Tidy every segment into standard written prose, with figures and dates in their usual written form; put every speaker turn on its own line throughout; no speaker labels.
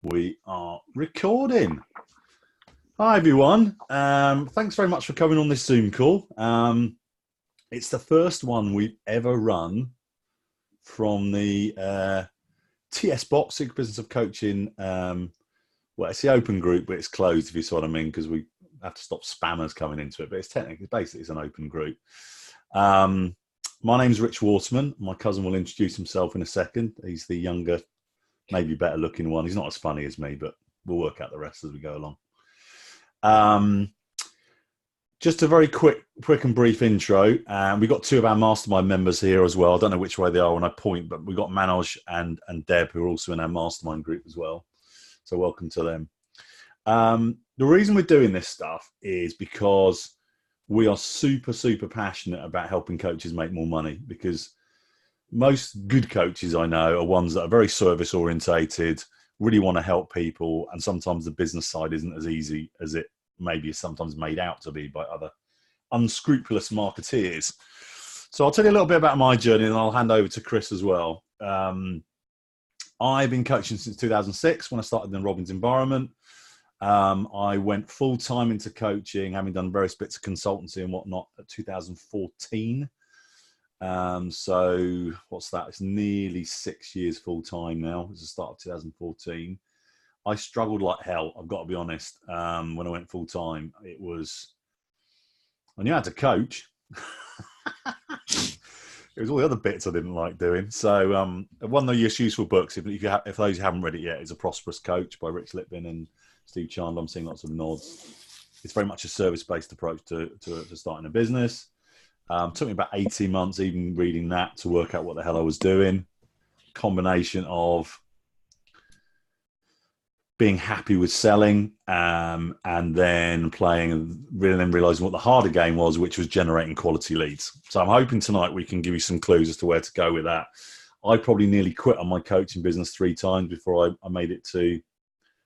We are recording. Hi, everyone. Thanks very much for coming on this Zoom call. It's the first one we've ever run from the tsboc, Secret Business of Coaching. Well, it's the open group, but it's closed, if you see what I mean, because we have to stop spammers coming into it. But basically, it's an open group. My name's Rich Waterman. My cousin will introduce himself in a second. He's the younger, maybe better looking one. He's not as funny as me, but we'll work out the rest as we go along. Just a very quick and brief intro. We've got two of our mastermind members here as well. I don't know which way they are when I point, but we've got Manoj and Deb, who are also in our mastermind group as well. So welcome to them. The reason we're doing this stuff is because we are super, super passionate about helping coaches make more money, because most good coaches I know are ones that are very service orientated, really want to help people, and sometimes the business side isn't as easy as it maybe is sometimes made out to be by other unscrupulous marketeers. So I'll tell you a little bit about my journey, and I'll hand over to Chris as well. I've been coaching since 2006 when I started in the Robbins environment. I went full-time into coaching, having done various bits of consultancy and whatnot, at 2014. So what's that? It's nearly 6 years full-time now. It's the start of 2014. I struggled like hell, I've got to be honest. When I went full-time, I knew how to coach. It was all the other bits I didn't like doing. So one of the useful books, if those who haven't read it yet, is A Prosperous Coach by Rich Litvin and Steve Chandler. I'm seeing lots of nods. It's very much a service-based approach to starting a business. Took me about 18 months even reading that to work out what the hell I was doing. Combination of being happy with selling and then playing and then realizing what the harder game was, which was generating quality leads. So I'm hoping tonight we can give you some clues as to where to go with that. I probably nearly quit on my coaching business 3 times before I made it to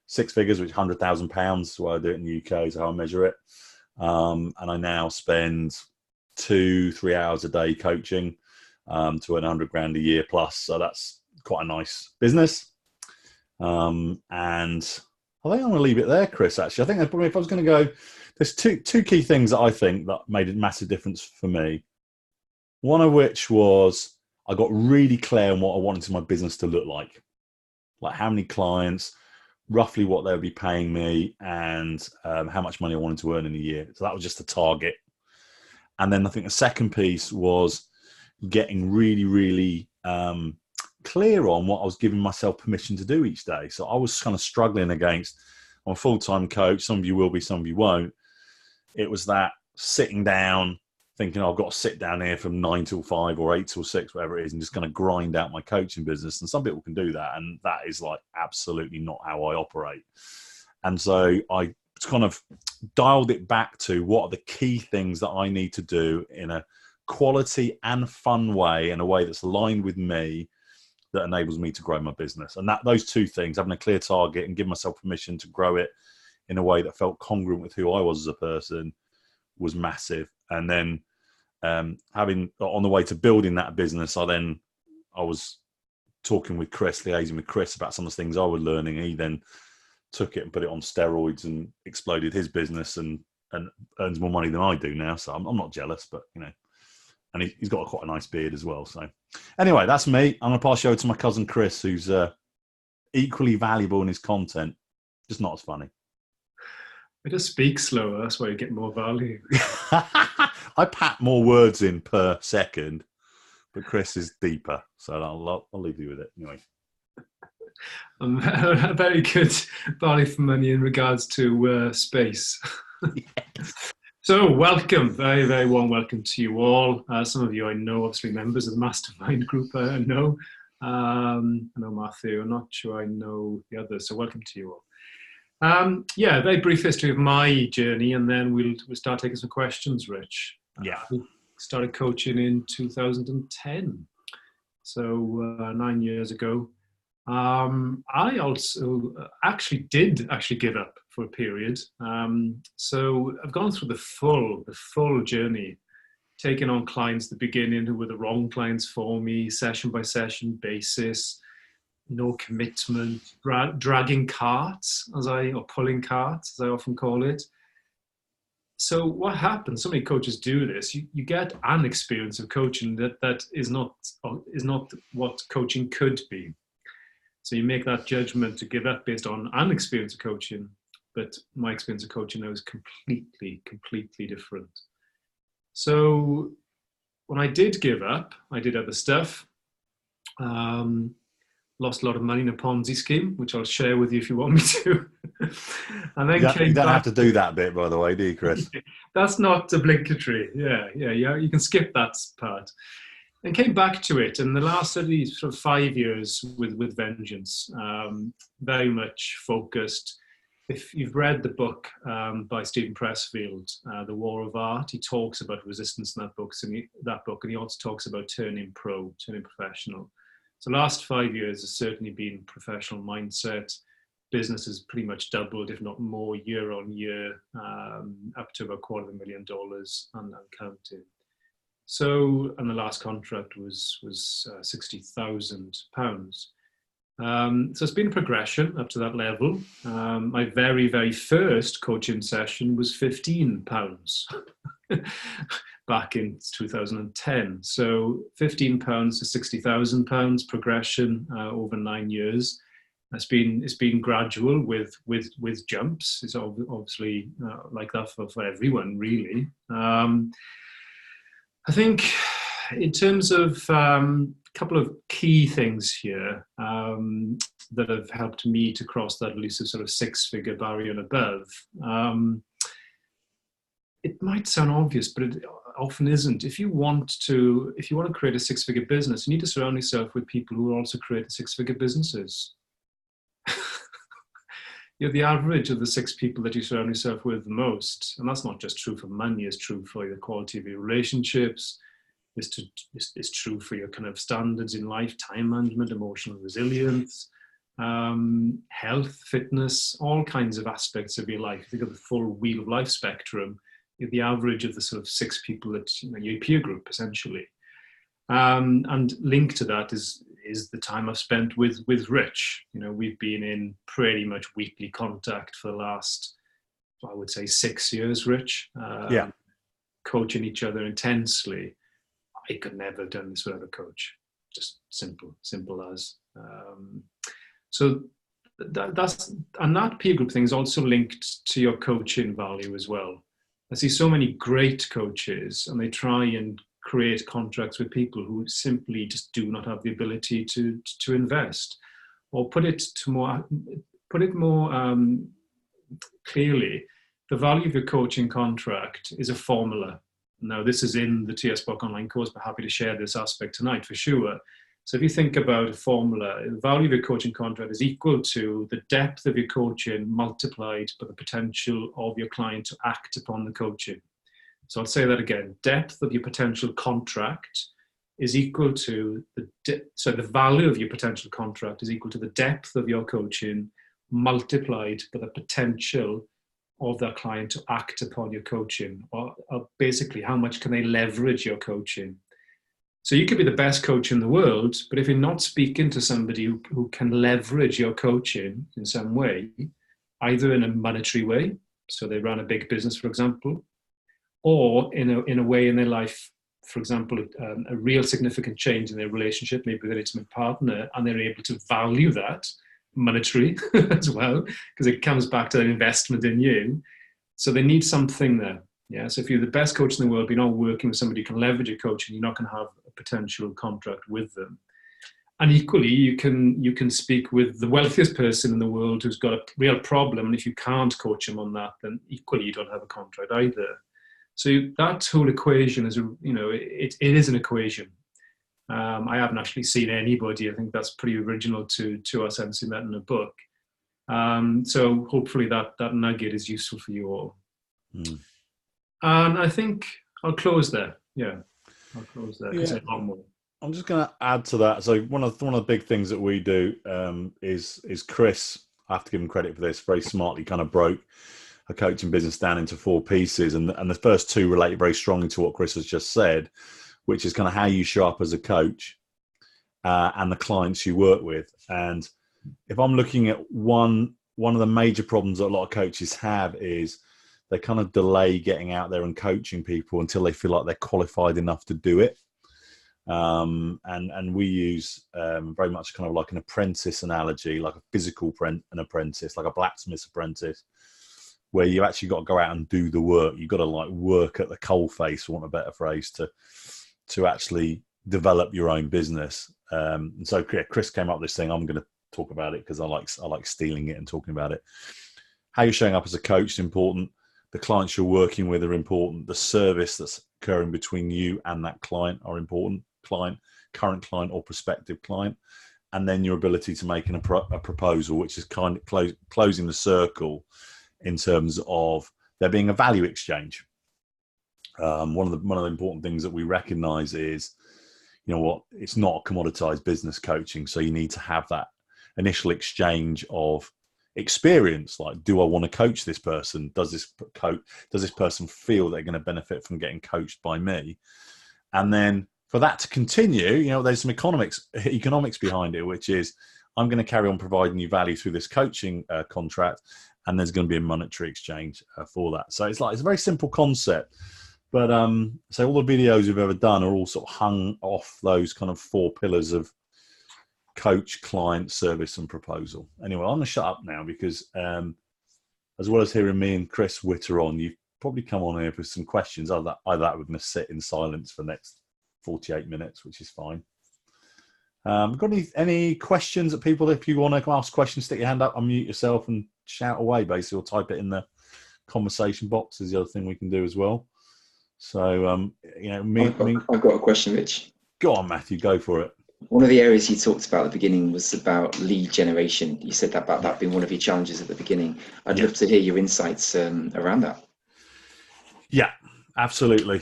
6 figures, which is £100,000. Why I do it in the UK is how I measure it. And I now spend 2-3 hours a day coaching to earn 100 grand a year plus. So that's quite a nice business. And I think I'm going to leave it there, Chris, actually. I think probably if I was going to go, there's two key things that I think that made a massive difference for me. One of which was I got really clear on what I wanted my business to look like how many clients, roughly what they would be paying me, and how much money I wanted to earn in a year. So that was just a target. And then I think the second piece was getting really, really clear on what I was giving myself permission to do each day. So I was kind of struggling against, I'm a full-time coach. Some of you will be, some of you won't. It was that sitting down, thinking, I've got to sit down here from 9 till 5 or 8 till 6, whatever it is, and just kind of grind out my coaching business. And some people can do that. And that is like absolutely not how I operate. And so I kind of dialed it back to what are the key things that I need to do in a quality and fun way, in a way that's aligned with me, that enables me to grow my business. And those two things, having a clear target and giving myself permission to grow it in a way that felt congruent with who I was as a person, was massive. And then having on the way to building that business, I was talking with Chris, liaising with Chris about some of the things I was learning. He then took it and put it on steroids and exploded his business and earns more money than I do now. So I'm not jealous, but and he's got quite a nice beard as well. So anyway, that's me. I'm going to pass you over to my cousin Chris, who's equally valuable in his content, just not as funny.
I just speak slower. That's why you get more value.
I pat more words in per second, but Chris is deeper. So I'll leave you with it anyway.
A very good value for money in regards to space.
Yes.
So welcome, very, very warm welcome to you all. Some of you I know, obviously members of the mastermind group I know. I know Matthew, I'm not sure I know the others, so welcome to you all. Yeah, a very brief history of my journey, and then we'll start taking some questions, Rich.
Yeah.
I started coaching in 2010, so 9 years ago. I also did give up for a period. So I've gone through the full journey, taking on clients at the beginning who were the wrong clients for me, session by session basis, no commitment, dragging carts, or pulling carts, as I often call it. So what happens? So many coaches do this. You get an experience of coaching that is not what coaching could be. So you make that judgment to give that based on an experience of coaching. But my experience of coaching now is completely different. So when I did give up, I did other stuff. Lost a lot of money in a Ponzi scheme, which I'll share with you if you want me to. And then
you don't have to do that bit, by the way, do you, Chris?
That's not obligatory. Yeah. You can skip that part. And came back to it, and the last sort of 5 years with vengeance, very much focused. If you've read the book by Stephen Pressfield, The War of Art, he talks about resistance in that book, and he also talks about turning professional. So the last 5 years has certainly been professional mindset. Business has pretty much doubled, if not more, year on year, up to about $250,000 and counting. So, and the last contract was £60,000. So it's been a progression up to that level. My very, very first coaching session was £15 back in 2010. So £15 to £60,000 progression over 9 years. It's been gradual with jumps. It's obviously like that for everyone, really. I think in terms of a couple of key things here that have helped me to cross that elusive sort of six-figure barrier and above. It might sound obvious, but it often isn't. If you want to create a six-figure business, you need to surround yourself with people who also create six-figure businesses. You're the average of the 6 people that you surround yourself with the most. And that's not just true for money, it's true for the quality of your relationships. It's true for your kind of standards in life, time management, emotional resilience, health, fitness, all kinds of aspects of your life. Think of the full wheel of life spectrum. You're the average of the sort of 6 people that, your peer group, essentially. And linked to that is the time I've spent with Rich. We've been in pretty much weekly contact for the last, I would say, 6 years, Rich. Coaching each other intensely. I could never have done this without a coach. Just simple as. So that peer group thing is also linked to your coaching value as well. I see so many great coaches, and they try and create contracts with people who simply just do not have the ability to invest. Or put it more clearly, the value of your coaching contract is a formula. Now, this is in the tsboc online course, but happy to share this aspect tonight for sure. So if you think about a formula, the value of your coaching contract is equal to the depth of your coaching multiplied by the potential of your client to act upon the coaching. So I'll say that again. Depth of your potential contract is equal to the value of your potential contract is equal to the depth of your coaching multiplied by the potential of that client to act upon your coaching, or basically how much can they leverage your coaching. So you could be the best coach in the world, but if you're not speaking to somebody who can leverage your coaching in some way, either in a monetary way, so they run a big business, for example, or in a way in their life, for example, a real significant change in their relationship, maybe with an intimate partner, and they're able to value that monetary as well, because it comes back to an investment in you. So they need something there. Yeah. So if you're the best coach in the world, but you're not working with somebody who can leverage your coaching, you're not going to have a potential contract with them. And equally, you can speak with the wealthiest person in the world who's got a real problem, and if you can't coach them on that, then equally you don't have a contract either. So that whole equation is, it is an equation. I haven't actually seen anybody. I think that's pretty original to us. I haven't seen that in a book. So hopefully that nugget is useful for you all. Mm. And I think I'll close there. Yeah, I'll close there. Yeah.
I'm just going to add to that. So one of the big things that we do is Chris. I have to give him credit for this. Very smartly, kind of broke a coaching business down into 4 pieces, and the first 2 relate very strongly to what Chris has just said, which is kind of how you show up as a coach, and the clients you work with. And if I'm looking at one of the major problems that a lot of coaches have is they kind of delay getting out there and coaching people until they feel like they're qualified enough to do it. And we use very much kind of like an apprentice analogy, like a physical an apprentice, like a blacksmith's apprentice, where you actually got to go out and do the work. You've got to like work at the coalface, for want of a better phrase, to actually develop your own business. And so Chris came up with this thing. I'm going to talk about it because I like stealing it and talking about it. How you're showing up as a coach is important. The clients you're working with are important. The service that's occurring between you and that client are important. Current client or prospective client. And then your ability to make a proposal, which is kind of closing the circle in terms of there being a value exchange. One of the important things that we recognize is, you know what, it's not a commoditized business coaching. So you need to have that initial exchange of experience. Like, do I want to coach this person? Does this person feel they're going to benefit from getting coached by me? And then for that to continue, you know, there's some economics behind it, which is I'm going to carry on providing you value through this coaching contract, and there's going to be a monetary exchange for that. So it's a very simple concept. But so all the videos we've ever done are all sort of hung off those kind of 4 pillars of coach, client, service, and proposal. Anyway, I'm going to shut up now because as well as hearing me and Chris witter on, you've probably come on here with some questions. Either that we're going to sit in silence for the next 48 minutes, which is fine. Got any questions that people, if you want to ask questions, stick your hand up, unmute yourself and shout away, basically, or type it in the conversation box is the other thing we can do as well. So, you know,
I've got a question, Rich.
Go on, Matthew, go for it.
One of the areas you talked about at the beginning was about lead generation. You said that about that being one of your challenges at the beginning. I'd love to hear your insights around that. Yeah,
absolutely.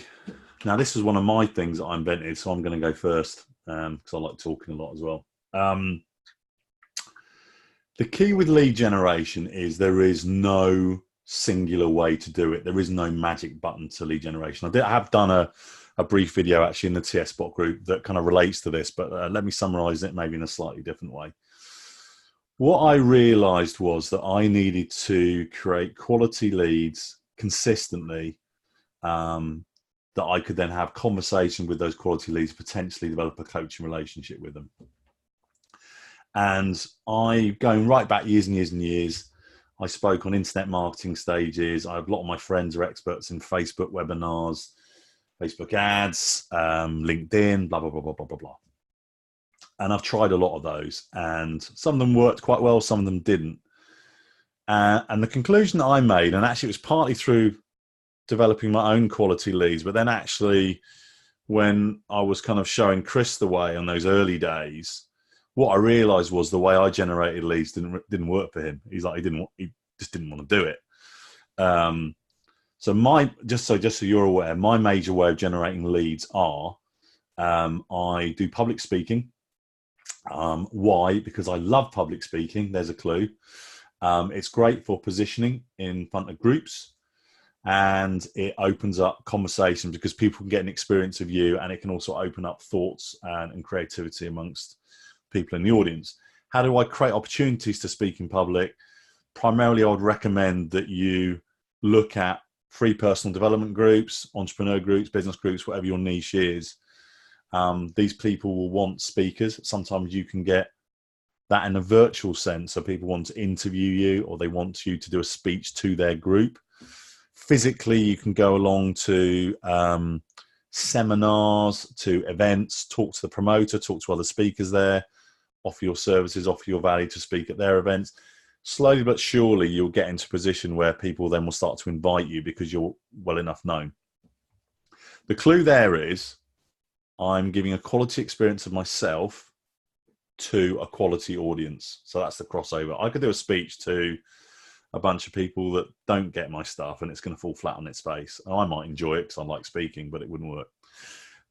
Now, this is one of my things that I invented, so I'm going to go first because I like talking a lot as well. The key with lead generation is there is no singular way to do it. There is no magic button to lead generation. I have done a brief video actually in the tsboc group that kind of relates to this, but let me summarize it maybe in a slightly different way. What I realized was that I needed to create quality leads consistently, that I could then have conversation with those quality leads, potentially develop a coaching relationship with them. And going right back years and years and years, I spoke on internet marketing stages. A lot of my friends are experts in Facebook webinars, Facebook ads, LinkedIn, blah, blah, blah, blah, blah, blah, blah. And I've tried a lot of those, and some of them worked quite well, some of them didn't. And the conclusion that I made, and actually it was partly through developing my own quality leads, but then actually when I was kind of showing Chris the way on those early days, what I realized was the way I generated leads didn't work for him. He's like, he just didn't want to do it. So just so you're aware, my major way of generating leads are, I do public speaking. Why? Because I love public speaking. There's a clue. It's great for positioning in front of groups, and it opens up conversation because people can get an experience of you, and it can also open up thoughts and creativity amongst people in the audience. How do I create opportunities to speak in public? Primarily, I would recommend that you look at free personal development groups, entrepreneur groups, business groups, whatever your niche is. These people will want speakers. Sometimes you can get that in a virtual sense. So people want to interview you, or they want you to do a speech to their group. Physically, you can go along to seminars, to events, talk to the promoter, talk to other speakers there, offer your services, offer your value to speak at their events. Slowly but surely, you'll get into a position where people then will start to invite you because you're well enough known. The clue there is I'm giving a quality experience of myself to a quality audience. So that's the crossover. I could do a speech to a bunch of people that don't get my stuff and it's going to fall flat on its face. And I might enjoy it because I like speaking, but it wouldn't work.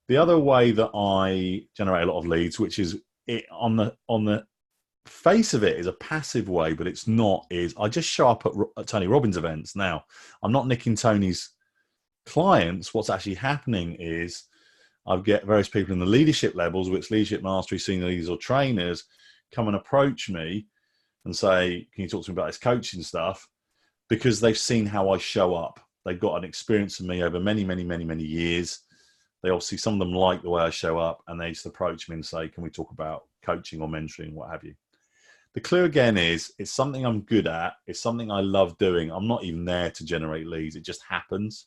The other way that I generate a lot of leads, which is on the face of it is a passive way, but it's not, is I just show up at Tony Robbins events. Now, I'm not nicking Tony's clients. What's actually happening is I get various people in the leadership levels, which leadership mastery, senior leaders or trainers, come and approach me and say, can you talk to me about this coaching stuff? Because they've seen how I show up. They've got an experience of me over many, many, many, many years. They obviously, some of them like the way I show up, and they just approach me and say, can we talk about coaching or mentoring, what have you? The clue again is, it's something I'm good at. It's something I love doing. I'm not even there to generate leads. It just happens.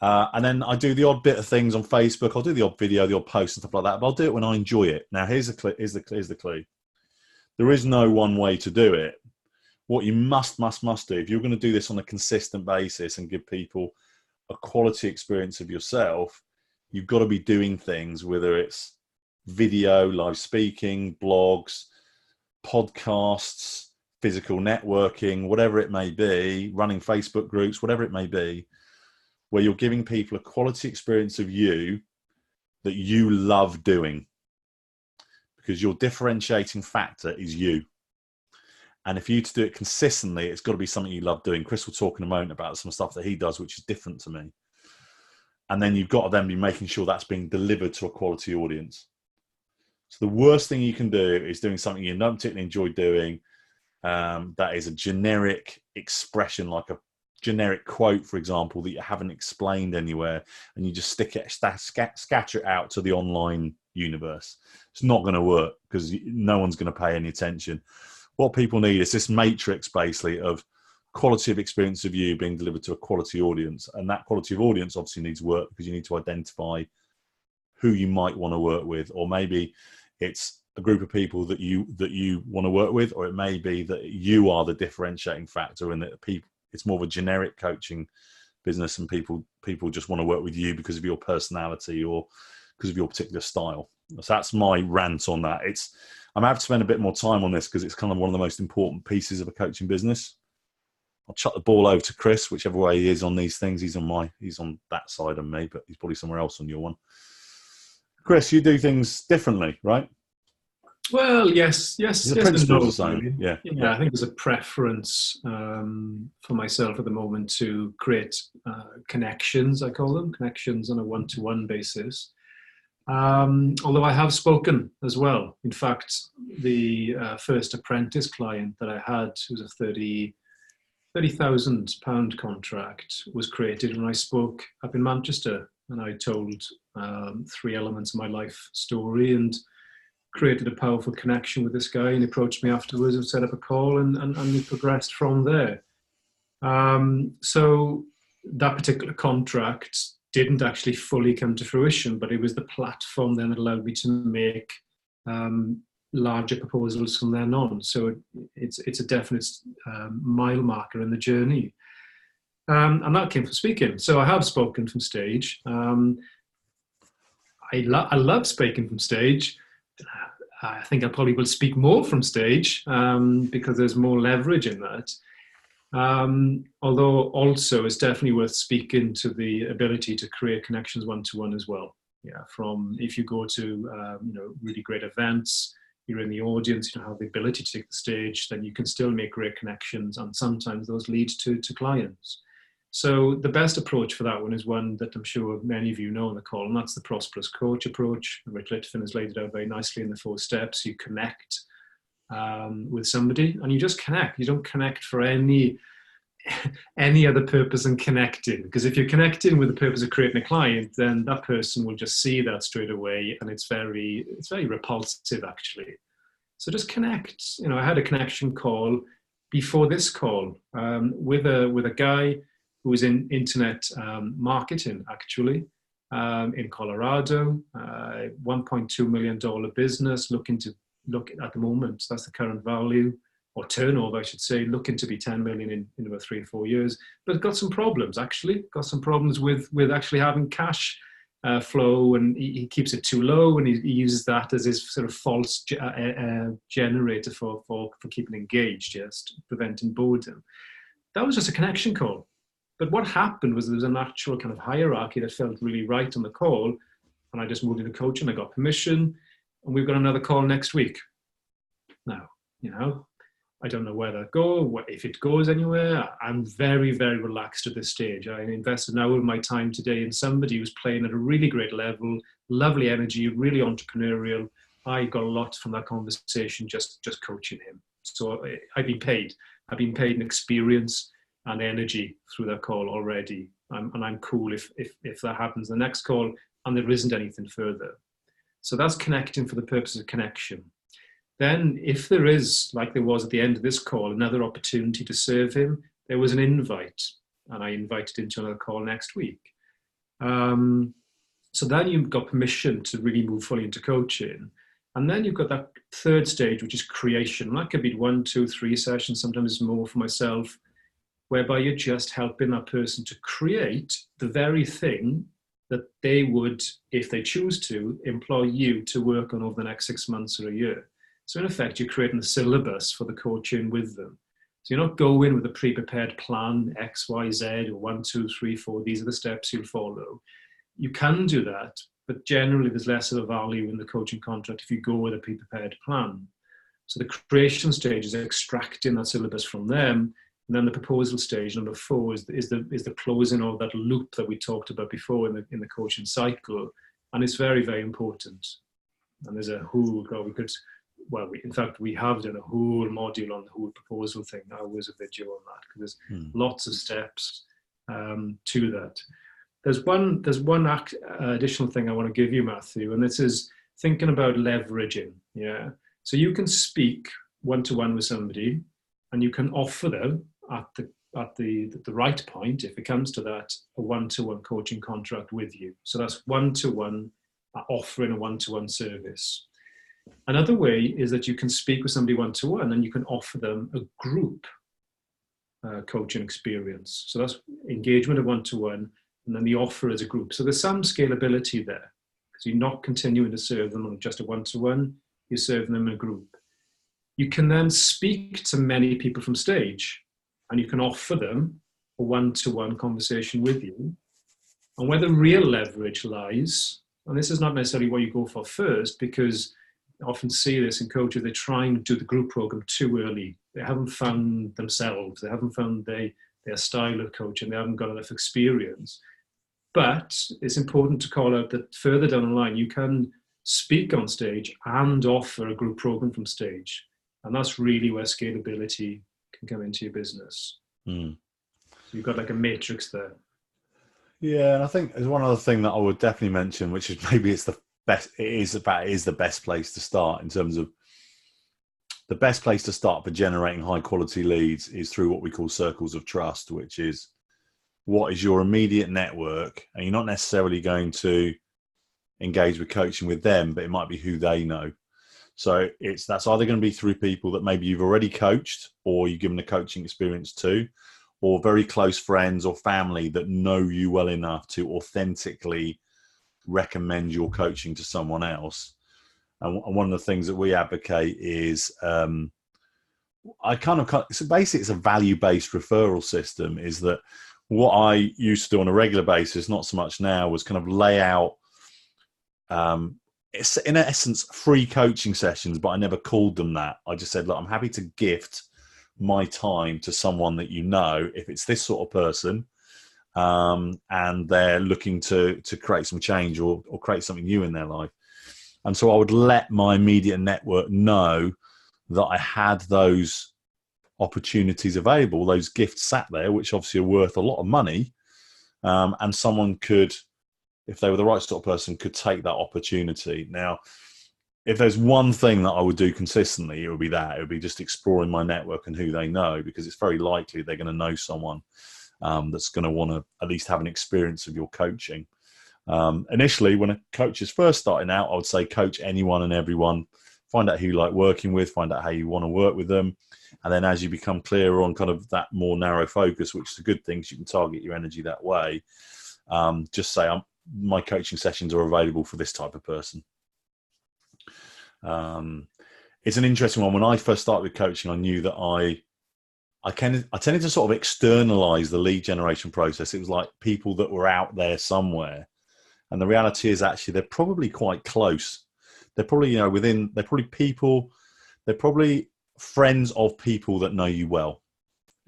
And then I do the odd bit of things on Facebook. I'll do the odd video, the odd post and stuff like that, but I'll do it when I enjoy it. Now, here's the clue. There is no one way to do it. What you must do, if you're going to do this on a consistent basis and give people a quality experience of yourself, you've got to be doing things, whether it's video, live speaking, blogs, podcasts, physical networking, whatever it may be, running Facebook groups, whatever it may be, where you're giving people a quality experience of you that you love doing, because your differentiating factor is you. And if you to do it consistently, it's got to be something you love doing. Chris will talk in a moment about some stuff that he does, which is different to me. And then you've got to then be making sure that's being delivered to a quality audience. So the worst thing you can do is doing something you don't particularly enjoy doing. That is a generic expression, like a generic quote, for example, that you haven't explained anywhere, and you just stick it, scatter it out to the online universe. It's not going to work, because no one's going to pay any attention. What people need is this matrix, basically, of quality of experience of you being delivered to a quality audience. And that quality of audience obviously needs work, because you need to identify who you might want to work with, or maybe it's a group of people that you want to work with, or it may be that you are the differentiating factor, and that it's more of a generic coaching business, and people just want to work with you because of your personality or because of your particular style. So that's my rant on that. I'm going to have to spend a bit more time on this, because it's kind of one of the most important pieces of a coaching business. I'll chuck the ball over to Chris, whichever way he is on these things. He's on that side of me, but he's probably somewhere else on your one. Chris, you do things differently, right?
Well, yes.
The principles are the same.
Really. Yeah. I think there's a preference for myself at the moment to create connections, I call them, connections on a one-to-one basis. Although I have spoken as well. In fact, the first apprentice client that I had, who was a £30,000 contract, was created when I spoke up in Manchester, and I told 3 elements of my life story and created a powerful connection with this guy, and he approached me afterwards and set up a call, and we progressed from there. So that particular contract didn't actually fully come to fruition, but it was the platform then that allowed me to make larger proposals from then on. So it's a definite mile marker in the journey. And that came from speaking. So I have spoken from stage. I love speaking from stage. I think I probably will speak more from stage because there's more leverage in that. Although also it's definitely worth speaking to the ability to create connections one-to-one as well. Yeah, from if you go to really great events, you're in the audience, you don't have the ability to take the stage, then you can still make great connections, and sometimes those lead to clients. So the best approach for that one is one that I'm sure many of you know on the call, and that's the prosperous coach approach. Rick Litfin has laid it out very nicely in the 4 steps. You connect with somebody, and you just connect. You don't connect for any other purpose than connecting, because if you're connecting with the purpose of creating a client, then that person will just see that straight away, and it's very repulsive actually. So just connect. I had a connection call before this call with a guy who was in internet marketing, actually, in Colorado, $1.2 million business, looking at the moment, that's the current value, or turnover, I should say, looking to be 10 million in about 3 or 4 years, but got some problems, actually. Got some problems with actually having cash flow, and he keeps it too low, and he uses that as his sort of false generator for keeping engaged, just preventing boredom. That was just a connection call. But what happened was there was a natural kind of hierarchy that felt really right on the call, and I just moved into coaching. I got permission, and we've got another call next week. Now, I don't know where that goes, if it goes anywhere. I'm very, very relaxed at this stage. I invested an hour of my time today in somebody who's playing at a really great level, lovely energy, really entrepreneurial. I got a lot from that conversation just coaching him. So I've been paid. I've been paid in experience and energy through that call already. And I'm cool if that happens the next call and there isn't anything further. So that's connecting for the purpose of connection. Then if there is, like there was at the end of this call, another opportunity to serve him, there was an invite, and I invited him to another call next week. So then you've got permission to really move fully into coaching. And then you've got that third stage, which is creation. And that could be 1, 2, 3 sessions, sometimes more for myself, whereby you're just helping that person to create the very thing that they would, if they choose to, employ you to work on over the next 6 months or a year. So in effect, you're creating a syllabus for the coaching with them. So you're not going with a pre-prepared plan, X, Y, Z, or 1, 2, 3, 4, these are the steps you'll follow. You can do that, but generally there's less of a value in the coaching contract if you go with a pre-prepared plan. So the creation stage is extracting that syllabus from them, and then the proposal stage, number 4, is the closing of that loop that we talked about before in the coaching cycle, and it's very, very important. And there's a whole, in fact, we have done a whole module on the whole proposal thing. There was a video on that because there's lots of steps to that. There's one additional thing I want to give you, Matthew, and this is thinking about leveraging. Yeah, so you can speak one-to-one with somebody, and you can offer them at the right point, if it comes to that, a one-to-one coaching contract with you. So that's one-to-one, offering a one-to-one service. Another way is that you can speak with somebody one-to-one and you can offer them a group coaching experience. So that's engagement of one-to-one, and then the offer as a group. So there's some scalability there because you're not continuing to serve them on just a one-to-one, you're serving them in a group. You can then speak to many people from stage and you can offer them a one-to-one conversation with you. And where the real leverage lies, and this is not necessarily what you go for first, because I often see this in coaches, they try and do the group program too early. They haven't found themselves. They haven't found their style of coaching. They haven't got enough experience. But it's important to call out that further down the line, you can speak on stage and offer a group program from stage. And that's really where scalability can come into your business. So you've got like a matrix there.
Yeah, and I think there's one other thing that I would definitely mention, which is maybe it's the best. It is the best place to start in terms of the best place to start for generating high quality leads is through what we call circles of trust, which is what is your immediate network, and you're not necessarily going to engage with coaching with them, but it might be who they know. So that's either going to be through people that maybe you've already coached or you've given a coaching experience to, or very close friends or family that know you well enough to authentically recommend your coaching to someone else. And one of the things that we advocate is so basically it's a value-based referral system. Is that what I used to do on a regular basis, not so much now, was kind of lay out it's in essence free coaching sessions, but I never called them that. I just said, look, I'm happy to gift my time to someone that you know, if it's this sort of person, and they're looking to create some change or create something new in their life. And so I would let my immediate network know that I had those opportunities available, those gifts sat there, which obviously are worth a lot of money, and someone could, if they were the right sort of person, could take that opportunity. Now, if there's one thing that I would do consistently, it would be that. It would be just exploring my network and who they know, because it's very likely they're going to know someone that's going to want to at least have an experience of your coaching. Initially, when a coach is first starting out, I would say coach anyone and everyone. Find out who you like working with, find out how you want to work with them. And then as you become clearer on kind of that more narrow focus, which is a good thing, so you can target your energy that way, just say, my coaching sessions are available for this type of person. It's an interesting one. When I first started with coaching, I knew that I tended to sort of externalize the lead generation process. It was like people that were out there somewhere. And the reality is actually they're probably quite close. They're probably, they're probably friends of people that know you well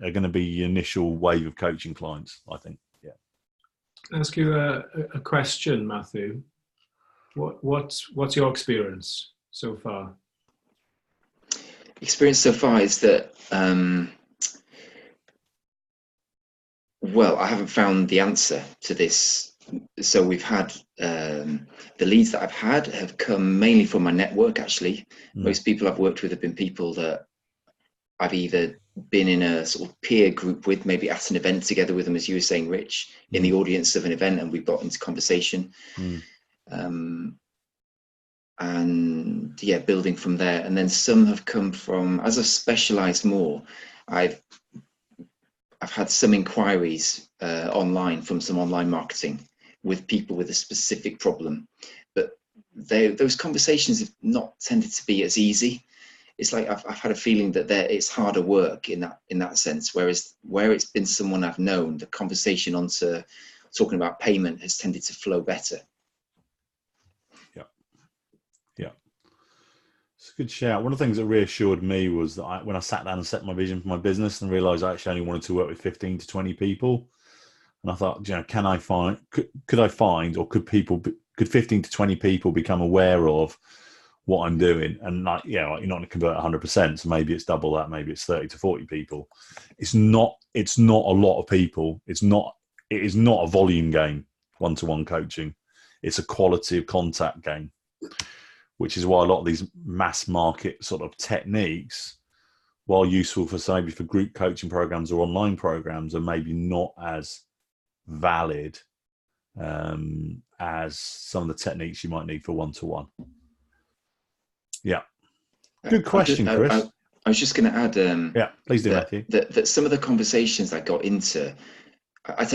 are going to be the initial wave of coaching clients, I think. Yeah.
I'll ask you a question, Matthew. What's your experience so far?
Experience so far is that, well, I haven't found the answer to this. So we've had, the leads that I've had have come mainly from my network, actually. Most people I've worked with have been people that I've either been in a sort of peer group with, maybe at an event together with them, as you were saying, Rich, in the audience of an event, and we've got into conversation. And yeah, building from there. And then some have come from, as I've specialized more, I've had some inquiries online from some online marketing with people with a specific problem, but those conversations have not tended to be as easy. It's like I've had a feeling that it's harder work in that sense. Whereas where it's been someone I've known, the conversation onto talking about payment has tended to flow better.
Yeah. It's a good shout. One of the things that reassured me was that when I sat down and set my vision for my business and realized I actually only wanted to work with 15 to 20 people. And I thought, could I find, or could 15 to 20 people become aware of what I'm doing? And you're not going to convert 100%. So maybe it's double that. Maybe it's 30 to 40 people. It's not a lot of people. It is not a volume game, one-to-one coaching. It's a quality of contact game, which is why a lot of these mass market sort of techniques, while useful for group coaching programs or online programs, are maybe not as valid as some of the techniques you might need for one-to-one. Yeah. Good question, Chris.
I was just going to add,
yeah, please do, Matthew.
That some of the conversations I got into, I've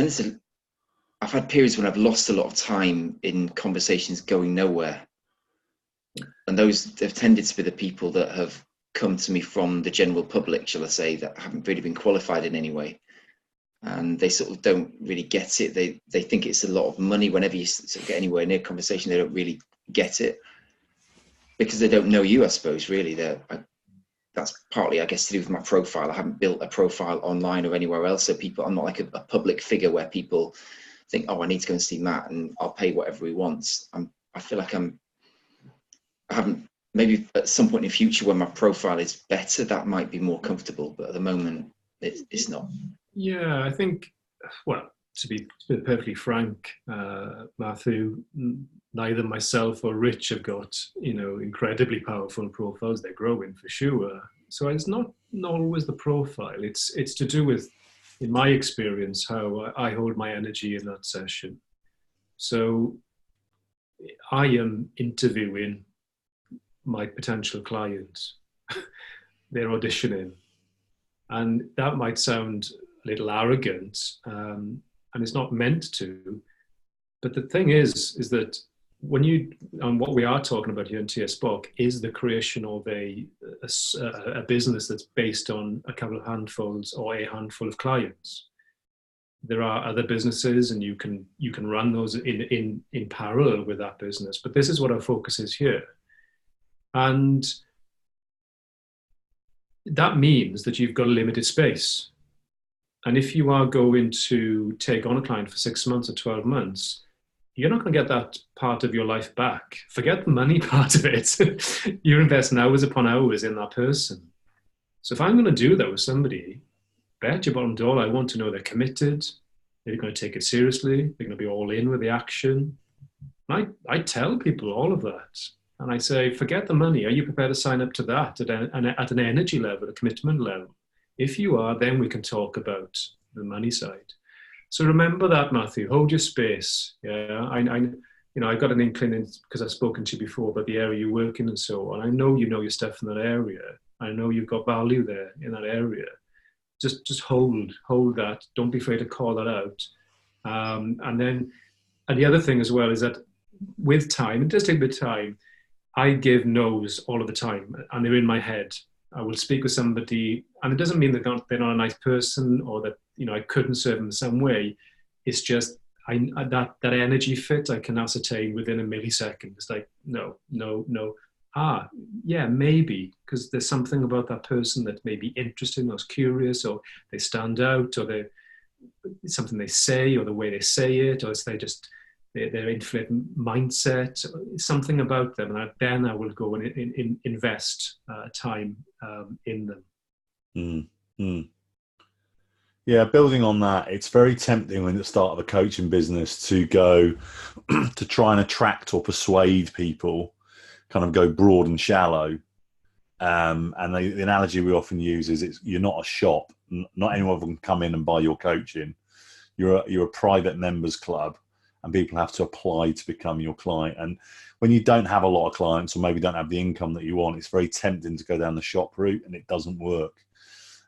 had periods when I've lost a lot of time in conversations going nowhere. And those have tended to be the people that have come to me from the general public, shall I say, that haven't really been qualified in any way. And they sort of don't really get it. They think it's a lot of money. Whenever you sort of get anywhere near conversation, they don't really get it because they don't know you, I suppose, really. That's partly, I guess, to do with my profile. I haven't built a profile online or anywhere else. So I'm not like a public figure where people think, oh, I need to go and see Matt and I'll pay whatever he wants. I feel like I haven't, maybe at some point in the future when my profile is better, that might be more comfortable. But at the moment, it's not.
Yeah, I think, well, to be perfectly frank, Matthew, neither myself or Rich have got, incredibly powerful profiles. They're growing for sure. So it's not always the profile. It's to do with, in my experience, how I hold my energy in that session. So I am interviewing my potential clients. They're auditioning. And that might sound a little arrogant, and it's not meant to. But the thing is that and what we are talking about here in tsboc is the creation of a business that's based on a couple of handfuls or a handful of clients. There are other businesses, and you can run those in parallel with that business. But this is what our focus is here, and that means that you've got a limited space. And if you are going to take on a client for 6 months or 12 months, you're not going to get that part of your life back. Forget the money part of it. You're investing hours upon hours in that person. So if I'm going to do that with somebody, bet your bottom dollar I want to know they're committed, they're going to take it seriously, they're going to be all in with the action. And I tell people all of that. And I say, forget the money. Are you prepared to sign up to that at an energy level, a commitment level? If you are, then we can talk about the money side. So remember that, Matthew. Hold your space. Yeah, I've got an inkling because I've spoken to you before about the area you work in and so on. I know you know your stuff in that area. I know you've got value there in that area. Just hold that. Don't be afraid to call that out. And the other thing as well is that with time, it does take a bit of time. I give no's all of the time, and they're in my head. I will speak with somebody, and it doesn't mean they're not a nice person or that I couldn't serve them in some way. It's just that energy fit I can ascertain within a millisecond. It's like no, yeah, maybe, because there's something about that person that may be interesting or curious, or they stand out, or it's something they say, or the way they say it, or it's their infinite mindset, something about them, and then I will go and invest time in them.
Mm, mm. Yeah, building on that, it's very tempting when you start of a coaching business to go to try and attract or persuade people, kind of go broad and shallow. And the analogy we often use is you're not a shop. Not anyone can come in and buy your coaching. You're a private members club, and people have to apply to become your client. And when you don't have a lot of clients, or maybe don't have the income that you want, it's very tempting to go down the shop route, and it doesn't work.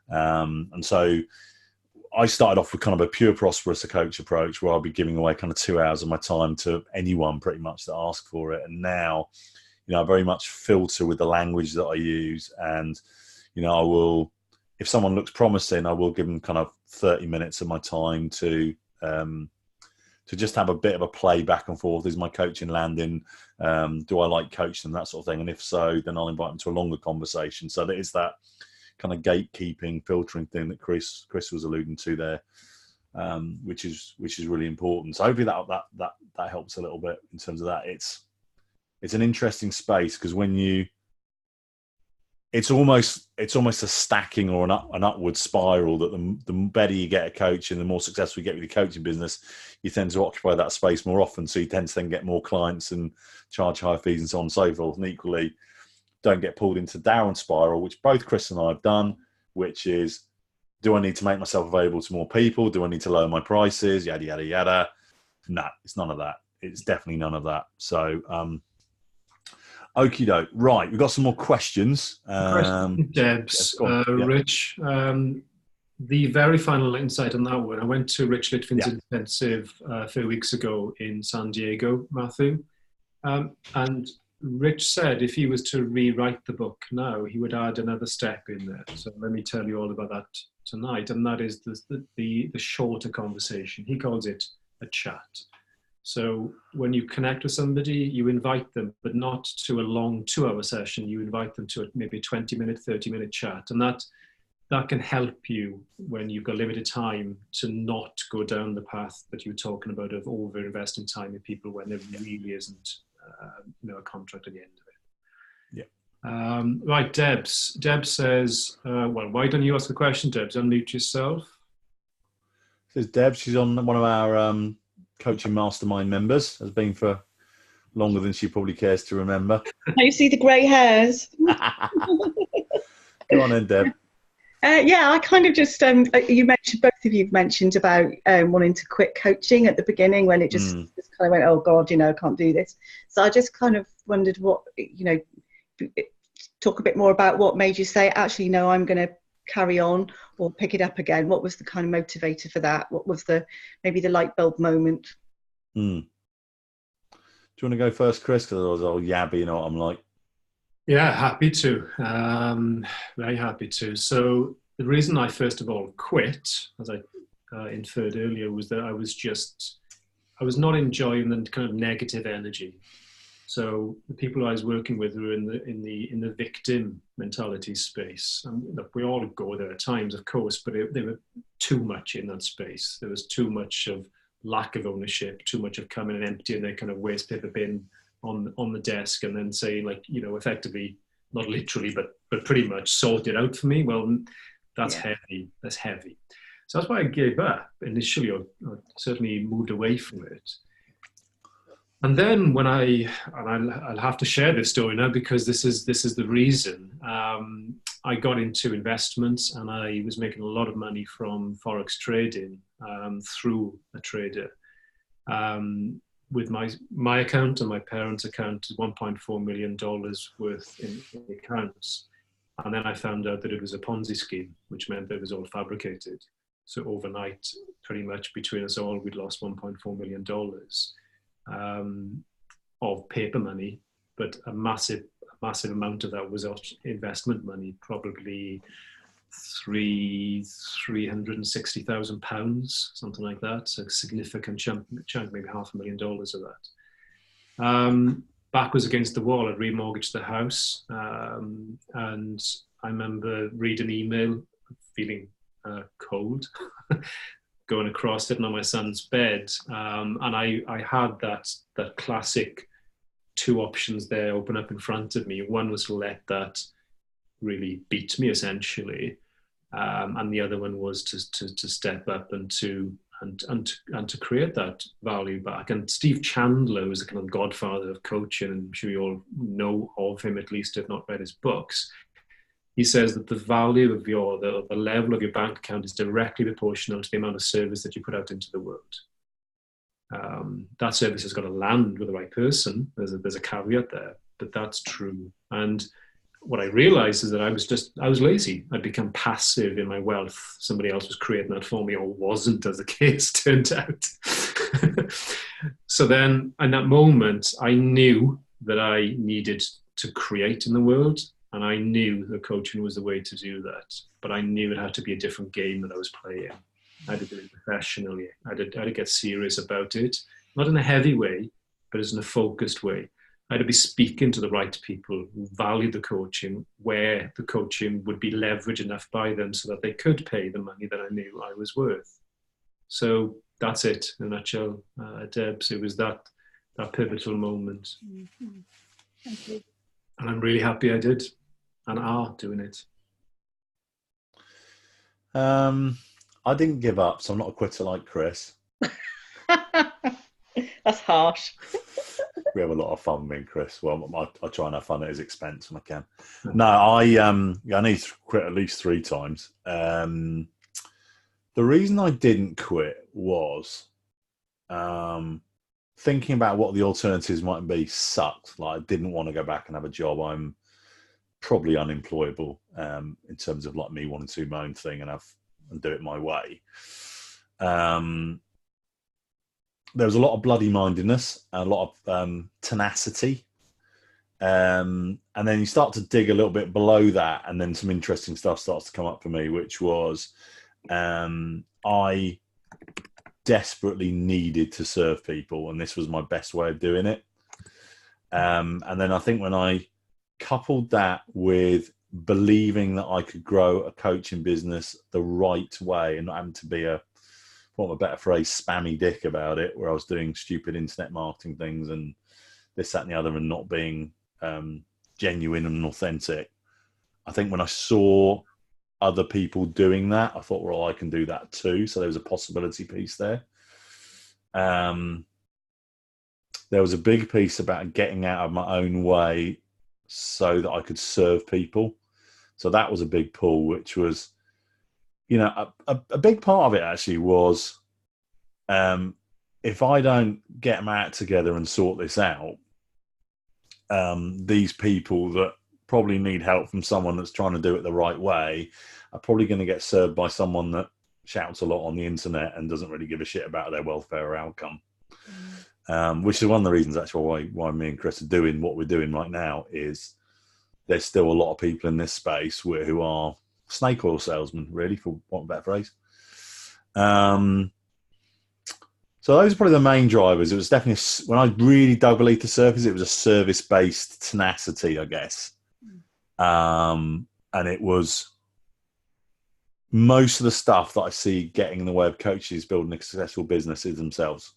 And so I started off with kind of a pure prosperous coach approach, where I'll be giving away kind of 2 hours of my time to anyone pretty much that asks for it. And now, I very much filter with the language that I use. And, I will, if someone looks promising, I will give them kind of 30 minutes of my time to just have a bit of a play back and forth. Is my coaching landing? Do I like coaching them? That sort of thing. And if so, then I'll invite them to a longer conversation. So that is that kind of gatekeeping, filtering thing that Chris was alluding to there, which is really important. So hopefully that helps a little bit in terms of that. It's an interesting space, because when it's almost a stacking or an upward spiral, that the better you get at coaching, the more successful you get with your coaching business, you tend to occupy that space more often. So you tend to then get more clients and charge higher fees and so on and so forth. And equally, don't get pulled into down spiral, which both Chris and I have done, which is, do I need to make myself available to more people? Do I need to lower my prices? Yada, yada, yada. No, it's none of that. It's definitely none of that. So, okie doke. Right, we've got some more questions.
Debs, Rich, the very final insight on that one. I went to Rich Litvin's intensive a few weeks ago in San Diego, Matthew, and Rich said if he was to rewrite the book now, he would add another step in there. So let me tell you all about that tonight, and that is the shorter conversation. He calls it a chat. So when you connect with somebody, you invite them, but not to a long 2-hour session. You invite them to maybe a 20-minute, 30-minute chat. And that can help you when you've got limited time to not go down the path that you're talking about of over-investing time in people when there really isn't a contract at the end of it.
Yeah.
Right, Debs. Debs says, why don't you ask the question, Debs? Unmute yourself.
Says Debs, she's on one of our coaching mastermind members, has been for longer than she probably cares to remember.
You see the grey hairs.
Go on then, Deb.
I kind of just both of you mentioned about wanting to quit coaching at the beginning, when it just kind of went, oh God, I can't do this. So I just kind of wondered what, talk a bit more about what made you say, actually, no, I'm going to carry on or pick it up again. What was the kind of motivator for that? What was maybe the light bulb moment?
Do you want to go first, Chris? Because I was all yabby, you know what I'm like.
Yeah, happy to. Very happy to. So the reason I first of all quit, as I inferred earlier, was that I was not enjoying the kind of negative energy. So the people I was working with were in the victim mentality space. And look, we all go there at times, of course, but they were too much in that space. There was too much of lack of ownership, too much of coming and emptying their kind of waste paper bin on the desk, and then saying, like, effectively, not literally, but pretty much, sort it out for me. Well, that's heavy. That's heavy. So that's why I gave up initially, or certainly moved away from it. And then when I'll have to share this story now, because this is the reason. I got into investments, and I was making a lot of money from Forex trading through a trader. With my account and my parents' account, $1.4 million worth in accounts. And then I found out that it was a Ponzi scheme, which meant that it was all fabricated. So overnight, pretty much between us all, we'd lost $1.4 million. Of paper money, but a massive amount of that was investment money, probably £360,000, something like that. So a significant chunk, maybe $500,000 of that. back was against the wall. I'd remortgaged the house, and I remember reading an email, feeling cold, going across, sitting on my son's bed, and I had that classic two options there open up in front of me. One was to let that really beat me, essentially, and the other one was to step up and to create that value back. And Steve Chandler was the kind of godfather of coaching, and I'm sure you all know of him, at least if not read his books. He says that the value of the level of your bank account is directly proportional to the amount of service that you put out into the world. That service has got to land with the right person. There's a caveat there, but that's true. And what I realized is that I was lazy. I'd become passive in my wealth. Somebody else was creating that for me, or wasn't, as the case turned out. So then, in that moment, I knew that I needed to create in the world, and I knew that coaching was the way to do that. But I knew it had to be a different game that I was playing. I had to do it professionally. I had to get serious about it, not in a heavy way, but as in a focused way. I had to be speaking to the right people who valued the coaching, where the coaching would be leveraged enough by them so that they could pay the money that I knew I was worth. So that's it in a nutshell, Debs. It was that pivotal moment.
Mm-hmm. Thank you.
And I'm really happy I did and are doing it.
I didn't give up, so I'm not a quitter like Chris.
That's harsh.
We have a lot of fun, me and Chris. Well, I try and have fun at his expense when I can. No, I need to quit at least 3 times. The reason I didn't quit was thinking about what the alternatives might be sucked. Like, I didn't want to go back and have a job. I'm probably unemployable in terms of like me wanting to do my own thing and do it my way. There was a lot of bloody-mindedness, a lot of tenacity. And then you start to dig a little bit below that, and then some interesting stuff starts to come up for me, which was I desperately needed to serve people, and this was my best way of doing it. And then I think when I coupled that with believing that I could grow a coaching business the right way and not having to be a better phrase, spammy dick about it, where I was doing stupid internet marketing things and this, that, and the other, and not being genuine and authentic. I think when I saw other people doing that, I thought, well, I can do that too. So there was a possibility piece there. There was a big piece about getting out of my own way so that I could serve people. So that was a big pull, which was, a big part of it actually was, if I don't get my act together and sort this out, these people that probably need help from someone that's trying to do it the right way are probably going to get served by someone that shouts a lot on the internet and doesn't really give a shit about their welfare or outcome. Which is one of the reasons actually why me and Chris are doing what we're doing right now. Is there's still a lot of people in this space who are snake oil salesmen, really, for want of a better phrase. So those are probably the main drivers. It was definitely, when I really dug beneath the surface, it was a service-based tenacity, I guess. And it was most of the stuff that I see getting in the way of coaches building a successful businesses themselves.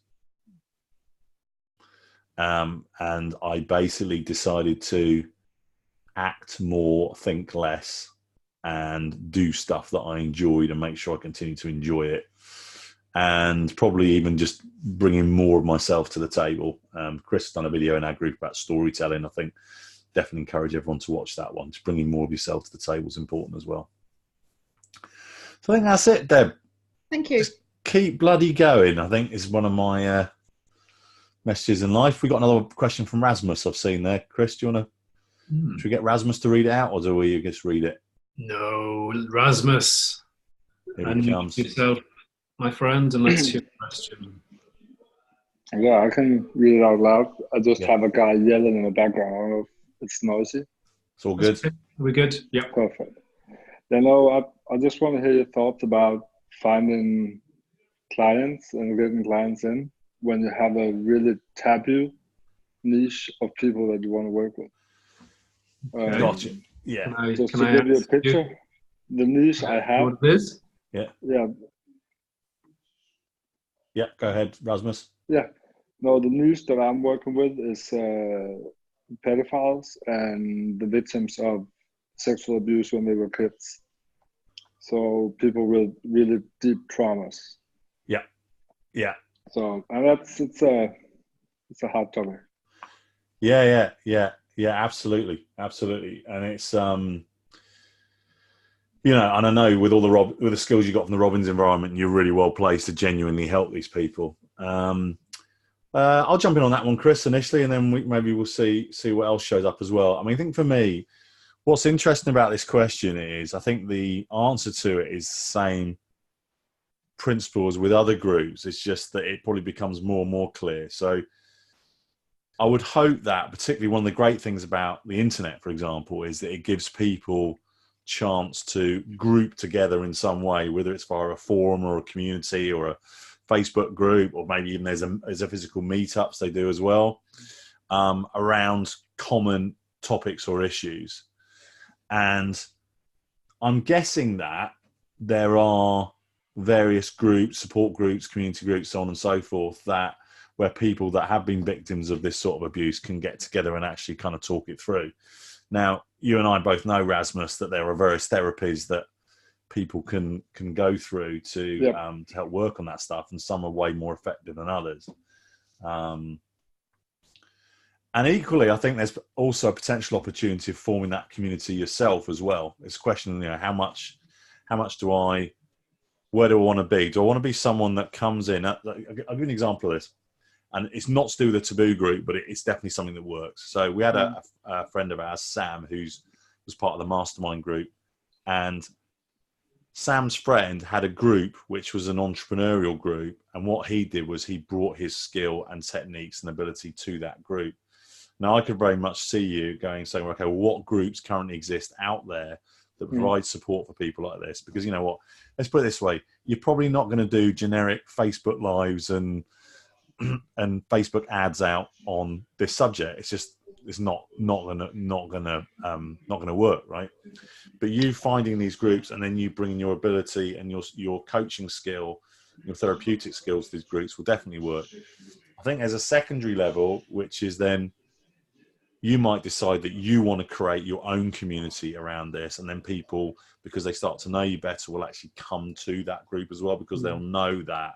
And I basically decided to act more, think less, and do stuff that I enjoyed and make sure I continue to enjoy it. And probably even just bringing more of myself to the table. Chris has done a video in our group about storytelling. I think definitely encourage everyone to watch that one. Just bringing more of yourself to the table is important as well. So I think that's it, Deb.
Thank you.
Just keep bloody going, I think, is one of my messages in life. We got another question from Rasmus I've seen there. Chris, do you want to should we get Rasmus to read it out, or do we just read it?
No, Rasmus.
Here it comes.
Yourself, my friend, and let's hear the question.
Yeah, I can read it out loud. I just have a guy yelling in the background. I don't know if it's noisy.
It's all good.
Okay. Are we good? Yeah.
Perfect. Then I just want to hear your thoughts about finding clients and getting clients in when you have a really taboo niche of people that you want to work with.
Okay.
Gotcha. Yeah.
Just to give you a picture, the niche I have.
What it is?
Yeah.
Yeah.
Yeah. Go ahead, Rasmus.
Yeah. No, the niche that I'm working with is pedophiles and the victims of sexual abuse when they were kids. So people with really deep traumas.
Yeah. Yeah.
So and it's a hot topic.
Yeah. Absolutely. And it's and I know with all with the skills you got from the Robbins environment, you're really well placed to genuinely help these people. I'll jump in on that one, Chris, initially, and then maybe we'll see what else shows up as well. I mean, I think for me, what's interesting about this question is I think the answer to it is the same principle as with other groups. It's just that it probably becomes more and more clear. So I would hope that, particularly one of the great things about the internet, for example, is that it gives people chance to group together in some way, whether it's via a forum or a community or a Facebook group, or maybe even there's a physical meetups they do as well, around common topics or issues. And I'm guessing that there are various groups, support groups, community groups, so on and so forth, where people that have been victims of this sort of abuse can get together and actually kind of talk it through. Now, you and I both know, Rasmus, that there are various therapies that people can go through to help work on that stuff, and some are way more effective than others. And equally, I think there's also a potential opportunity of forming that community yourself as well. It's a question, how much where do I want to be? Do I want to be someone that comes in? I'll give you an example of this. And it's not to do with the Taboo group, but it's definitely something that works. So we had a friend of ours, Sam, was part of the mastermind group. And Sam's friend had a group which was an entrepreneurial group. And what he did was he brought his skill and techniques and ability to that group. Now, I could very much see you saying, okay, well, what groups currently exist out there that provide support for people like this? Because you know what? Let's put it this way. You're probably not going to do generic Facebook Lives and Facebook ads out on this subject. It's not gonna work, right? But you finding these groups and then you bringing your ability and your coaching skill, your therapeutic skills to these groups will definitely work. I think there's a secondary level, which is then you might decide that you want to create your own community around this, and then people, because they start to know you better, will actually come to that group as well, because they'll know that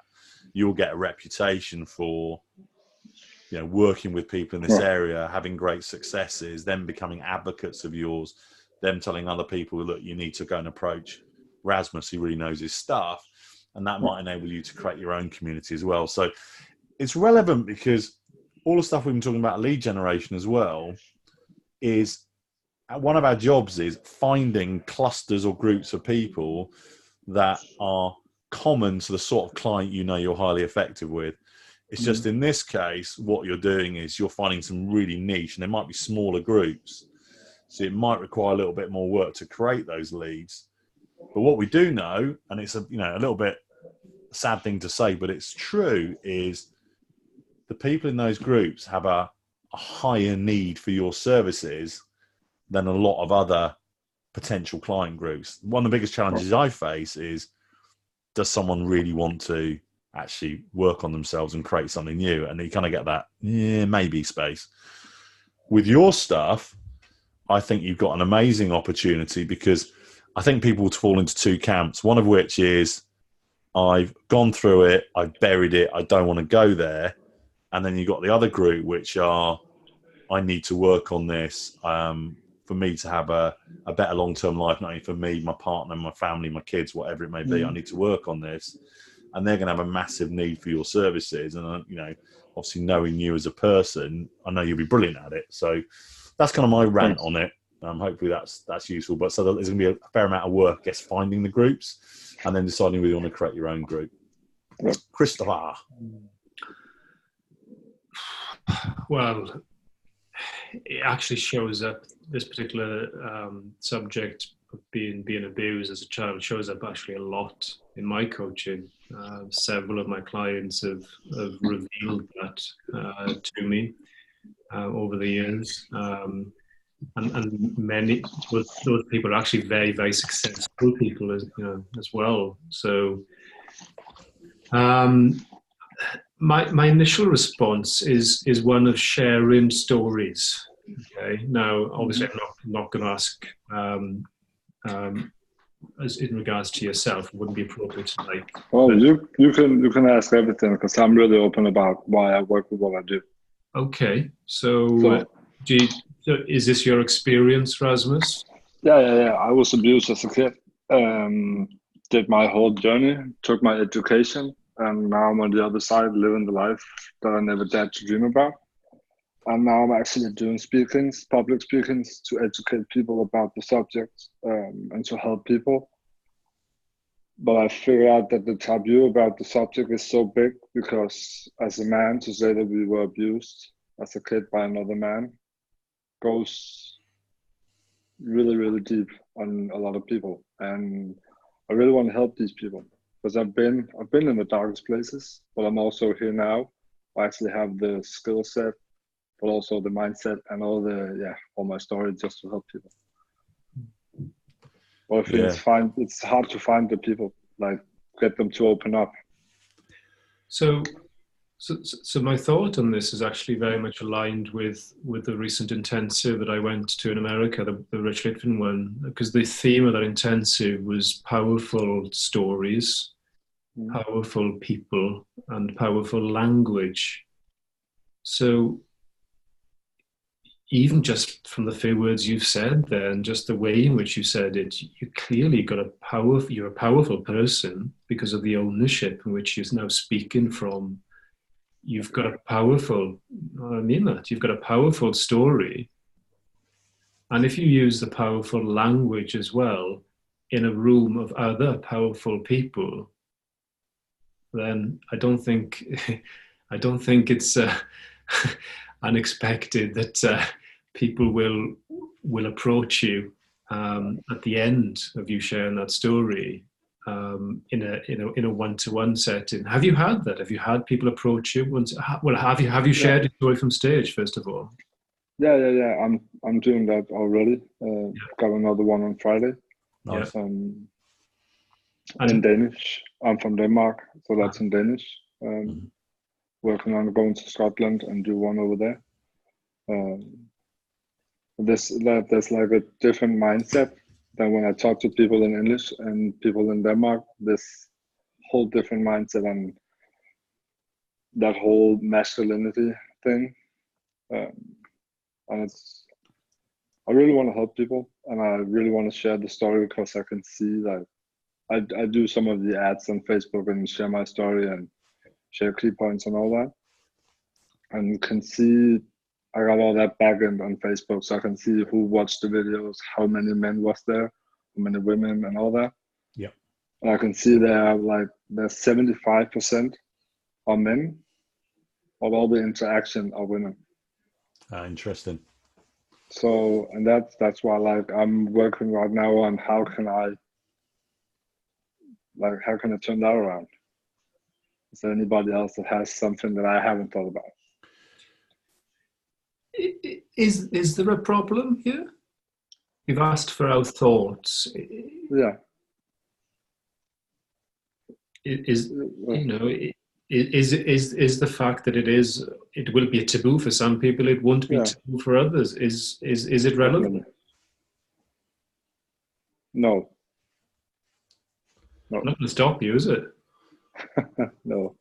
you'll get a reputation for working with people in this area, having great successes, them becoming advocates of yours, them telling other people, look, you need to go and approach Rasmus, who really knows his stuff, and that might enable you to create your own community as well. So it's relevant because all the stuff we've been talking about, lead generation as well, is one of our jobs is finding clusters or groups of people that are common to the sort of client you're highly effective with. It's just in this case, what you're doing is you're finding some really niche, and there might be smaller groups. So it might require a little bit more work to create those leads. But what we do know, and it's a little bit sad thing to say, but it's true, is the people in those groups have a higher need for your services than a lot of other potential client groups. One of the biggest challenges I face is, does someone really want to actually work on themselves and create something new? And you kind of get that, maybe space. With your stuff, I think you've got an amazing opportunity, because I think people would fall into two camps, one of which is, I've gone through it, I've buried it, I don't want to go there. And then you've got the other group, which are, I need to work on this for me to have a better long-term life, not only for me, my partner, my family, my kids, whatever it may be. I need to work on this. And they're going to have a massive need for your services. And, obviously knowing you as a person, I know you'll be brilliant at it. So that's kind of my rant on it. Hopefully that's useful. But so there's going to be a fair amount of work, I guess, finding the groups and then deciding whether you want to create your own group. Christopher.
Well, it actually shows up, this particular subject of being abused as a child shows up actually a lot in my coaching. Several of my clients have revealed that to me. over the years. And many those people are actually very, very successful people as well. So my initial response is one of sharing stories. Okay, now obviously I'm not going to ask as in regards to yourself. It wouldn't be appropriate tonight.
Oh, you can ask everything, because I'm really open about why I work with what I do.
Okay, so is this your experience, Rasmus?
Yeah. I was abused as a kid. Did my whole journey, took my education, and now I'm on the other side, living the life that I never dared to dream about. And now I'm actually doing public speakings, to educate people about the subject, and to help people. But I figured out that the taboo about the subject is so big, because as a man, to say that we were abused as a kid by another man goes really, really deep on a lot of people. And I really want to help these people, because I've been in the darkest places, but I'm also here now. I actually have the skill set, but also the mindset and all my story, just to help people. Well, I think it's hard to find the people, like get them to open up.
So my thought on this is actually very much aligned with the recent intensive that I went to in America, the Rich Litvin one, because the theme of that intensive was powerful stories, powerful people, and powerful language. So even just from the few words you've said there, and just the way in which you said it, you clearly you're a powerful person because of the ownership in which you're now speaking from. You've got a powerful, I mean that, you've got a powerful story. And if you use the powerful language as well in a room of other powerful people, then I don't think it's unexpected that people will approach you at the end of you sharing that story in a one-to-one setting. Have you had that? Have you had people approach you once? Well, have you shared a story from stage first of all?
Yeah. I'm doing that already. Got another one on Friday.
Nice.
In Danish. I'm from Denmark, so that's in Danish. Working on going to Scotland and do one over there. There's like a different mindset than when I talk to people in English and people in Denmark. This whole different mindset and that whole masculinity thing. And I really want to help people, and I really want to share the story, because I can see that I do some of the ads on Facebook and share my story and share key points and all that. And you can see I got all that back end on Facebook, so I can see who watched the videos, how many men was there, how many women, and all that.
Yeah.
And I can see there's 75% are men, but all the interaction are women.
Interesting.
So, and that's why I'm working right now on how can I turn that around? Is there anybody else that has something that I haven't thought about?
Is there a problem here? You've asked for our thoughts.
Yeah.
Is the fact that it will be a taboo for some people, it won't be taboo for others. Is it relevant?
No.
Not going to stop you, is it?
No.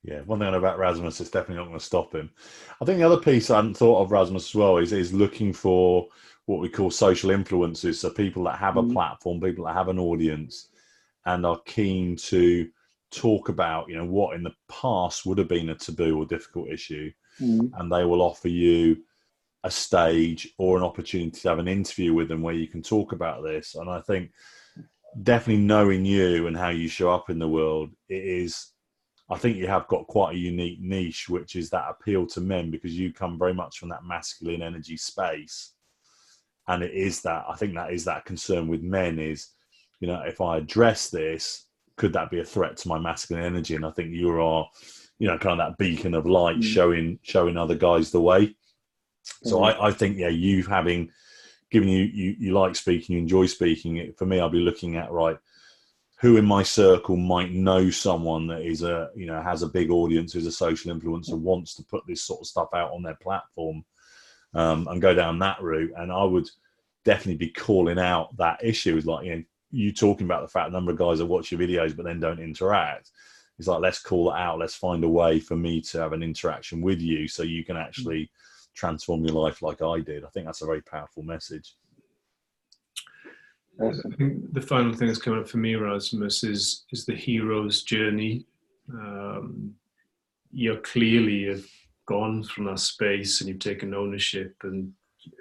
Yeah, one thing I know about Rasmus, it's definitely not going to stop him. I think the other piece I hadn't thought of, Rasmus, as well, is looking for what we call social influencers. So people that have a platform, people that have an audience and are keen to talk about, what in the past would have been a taboo or difficult issue. And they will offer you a stage or an opportunity to have an interview with them where you can talk about this. And I think definitely knowing you and how you show up in the world, I think you have got quite a unique niche, which is that appeal to men, because you come very much from that masculine energy space. And I think that is that concern with men is, if I address this, could that be a threat to my masculine energy? And I think you are, kind of that beacon of light showing other guys the way. So I think, yeah, you having given you like speaking, you enjoy speaking. For me, I'll be looking at, right, who in my circle might know someone that is has a big audience, who's a social influencer, wants to put this sort of stuff out on their platform, and go down that route. And I would definitely be calling out that issue. Is like, you talking about the fact a number of guys that watch your videos but then don't interact. It's like, let's call it out. Let's find a way for me to have an interaction with you so you can actually transform your life like I did. I think that's a very powerful message.
Awesome.
I think the final thing that's coming up for me, Rasmus, is the hero's journey. You clearly have gone from that space and you've taken ownership. And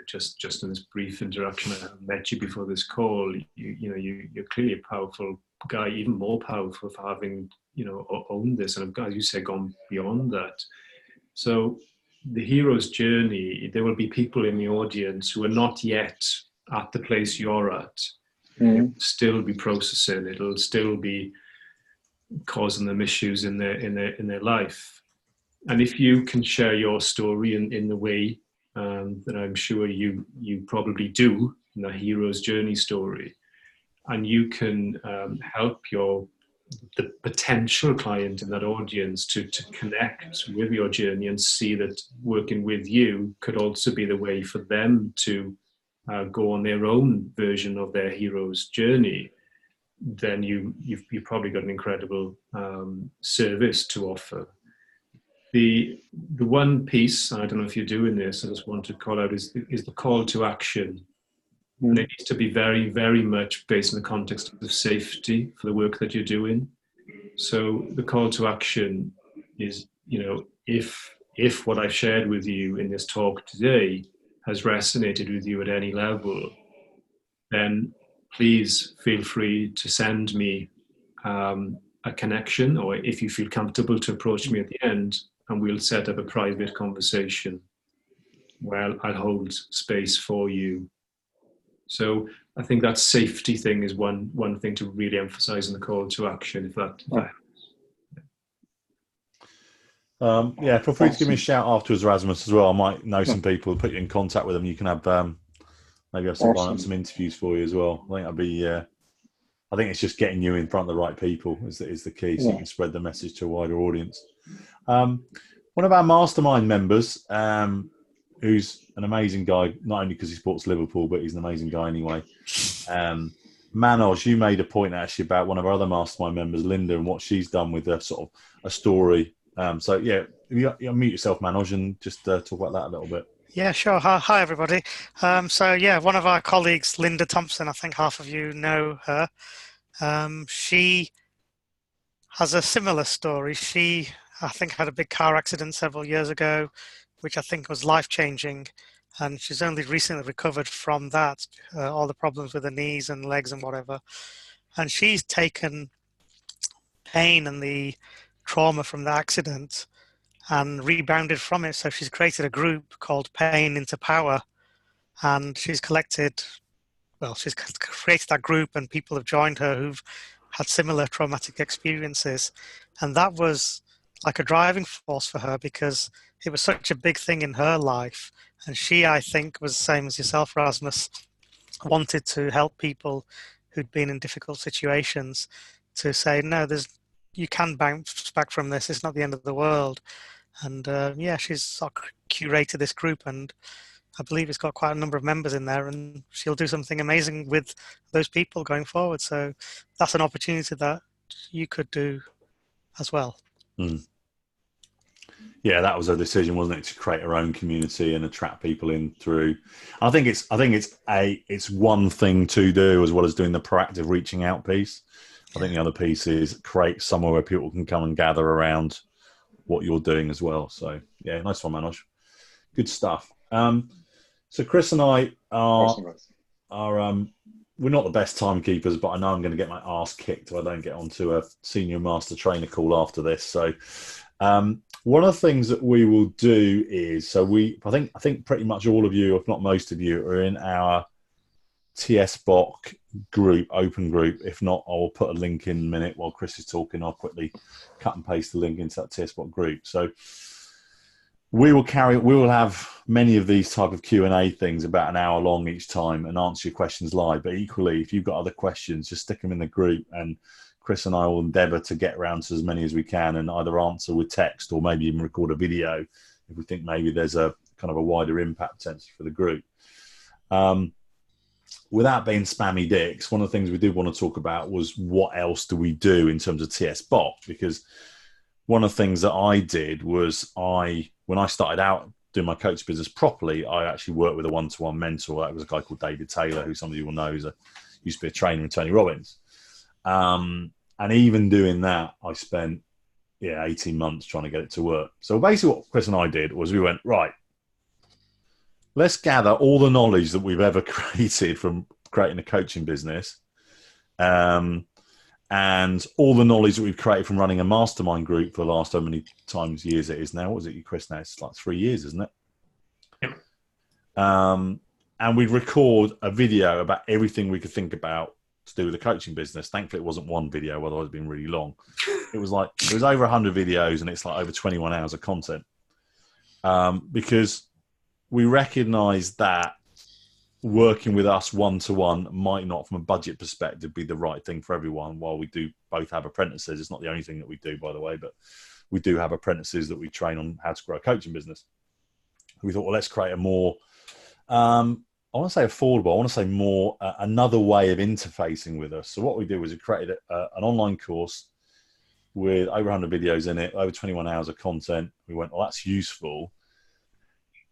just in this brief interaction, I met you before this call. You're clearly a powerful guy, even more powerful for having owned this, and as you say, gone beyond that. So the hero's journey, there will be people in the audience who are not yet at the place you're at. It'll still be processing. It'll still be causing them issues in their life. And if you can share your story in the way that I'm sure you probably do, in the hero's journey story, and you can help the potential client in that audience to connect with your journey and see that working with you could also be the way for them to go on their own version of their hero's journey, then you've probably got an incredible service to offer. The one piece, I don't know if you're doing this, I just want to call out, is the call to action. And it needs to be very, very much based in the context of safety for the work that you're doing. So the call to action is, if what I've shared with you in this talk today has resonated with you at any level, then please feel free to send me a connection, or if you feel comfortable, to approach me at the end, and we'll set up a private conversation where I'll hold space for you. So I think that safety thing is one thing to really emphasize in the call to action, if that helps.
Feel free to give me a shout afterwards, Rasmus, as well. I might know some people, put you in contact with them. You can have maybe I'll line up some interviews for you as well. I think that'd be. I think it's just getting you in front of the right people is the key, so you can spread the message to a wider audience. One of our mastermind members, who's an amazing guy, not only because he supports Liverpool, but he's an amazing guy anyway. Manoj, you made a point actually about one of our other mastermind members, Linda, and what she's done with a sort of a story. You mute yourself, Manoj, and just talk about that a little bit.
Yeah, sure. Hi, everybody. One of our colleagues, Linda Thompson, I think half of you know her. She has a similar story. She, I think, had a big car accident several years ago, which I think was life-changing. And she's only recently recovered from that, all the problems with her knees and legs and whatever. And she's taken pain and the trauma from the accident and rebounded from it. So she's created a group called Pain into Power, and she's created that group, and people have joined her who've had similar traumatic experiences. And that was like a driving force for her because it was such a big thing in her life. And she, I think, was the same as yourself, Rasmus, wanted to help people who'd been in difficult situations to say, no, you can bounce back from this. It's not the end of the world. And she's sort of curated this group, and I believe it's got quite a number of members in there, and she'll do something amazing with those people going forward. So that's an opportunity that you could do as well.
Yeah, that was a decision, wasn't it, to create our own community and attract people in through. I think it's one thing to do as well as doing the proactive reaching out piece. I think the other piece is create somewhere where people can come and gather around what you're doing as well. So yeah, nice one, Manoj. Good stuff. So Chris and I are we're not the best timekeepers, but I know I'm going to get my ass kicked if I don't get onto a senior master trainer call after this. So one of the things that we will do is, I think pretty much all of you, if not most of you, are in our tsboc group, open group. If not, I'll put a link in a minute while Chris is talking. I'll quickly cut and paste the link into that tsboc group. So we will have many of these type of Q&A things about an hour long each time and answer your questions live. But equally, if you've got other questions, just stick them in the group, and Chris and I will endeavour to get around to as many as we can and either answer with text or maybe even record a video if we think maybe there's a kind of a wider impact potential for the group. Without being spammy dicks, one of the things we did want to talk about was what else do we do in terms of tsboc, because one of the things that I did was when I started out doing my coach business properly, I actually worked with a one-to-one mentor. That was a guy called David Taylor, who some of you will know used to be a trainer in Tony Robbins. And even doing that, I spent 18 months trying to get it to work. So basically what Chris and I did was we went, right, let's gather all the knowledge that we've ever created from creating a coaching business, and all the knowledge that we've created from running a mastermind group for the last how many years it is now. What is it, Chris? Now it's like 3 years, isn't it?
Yep.
And we'd record a video about everything we could think about to do with the coaching business. Thankfully, it wasn't one video, otherwise it'd been really long. It was over 100 videos, and it's like over 21 hours of content. Because we recognized that working with us one-to-one might not, from a budget perspective, be the right thing for everyone. While we do both have apprentices, it's not the only thing that we do, by the way, but we do have apprentices that we train on how to grow a coaching business. We thought, well, let's create a more, I want to say affordable, I want to say more, another way of interfacing with us. So what we did was we created an online course with over 100 videos in it, over 21 hours of content. We went, well, that's useful.